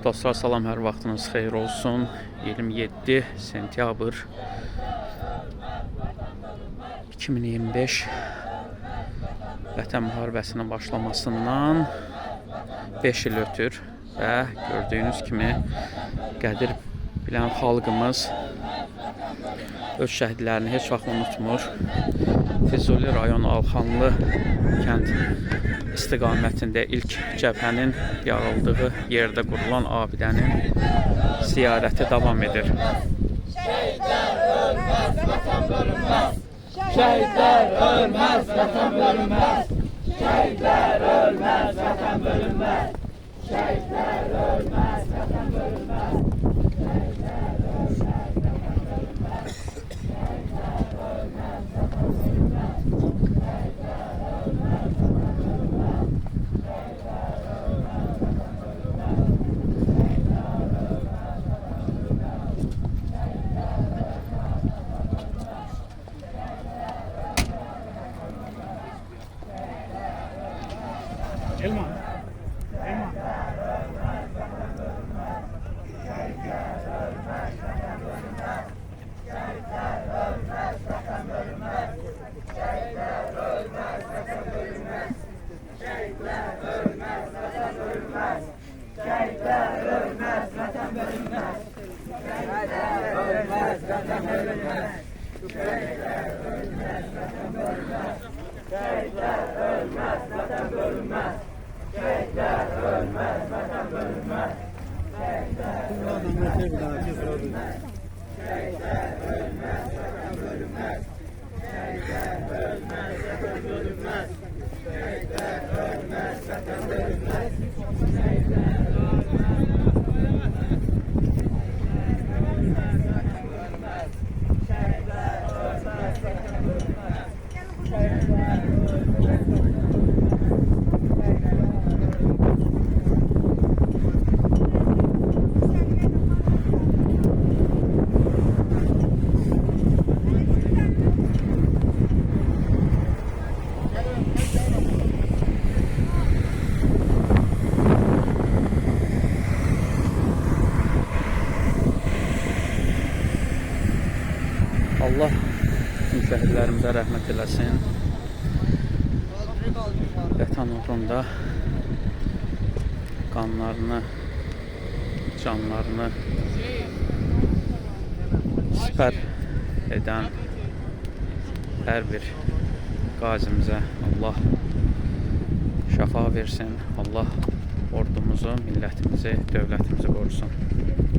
Dostlar salam, hər vaxtınız xeyir olsun. 27 sentyabr 2025 Vətən müharibəsinin başlamasından 5 il ötür və gördüyünüz kimi qədir bilən xalqımız öz şəhidlərini heç vaxt unutmur. Füzuli rayonu Alxanlı kənd istiqamətində ilk cəbhənin yarıldığı yerdə qurulan abidənin ziyarəti davam edir. Şəhidlər ölməz, vətən bölünməz. Şəhidlər ölməz, vətən bölünməz. Şəhidlər ölməz, vətən bölünməz. Şəhidlər ölməz, vətən bölünməz. Elman. Elman. Allah bütün şəhidlərimizə rəhmət eləsin. Vətən uğrunda qanlarını, canlarını sipər edən hər bir qazimizə Allah şəfa versin. Allah ordumuzu, millətimizi, dövlətimizi qorusun.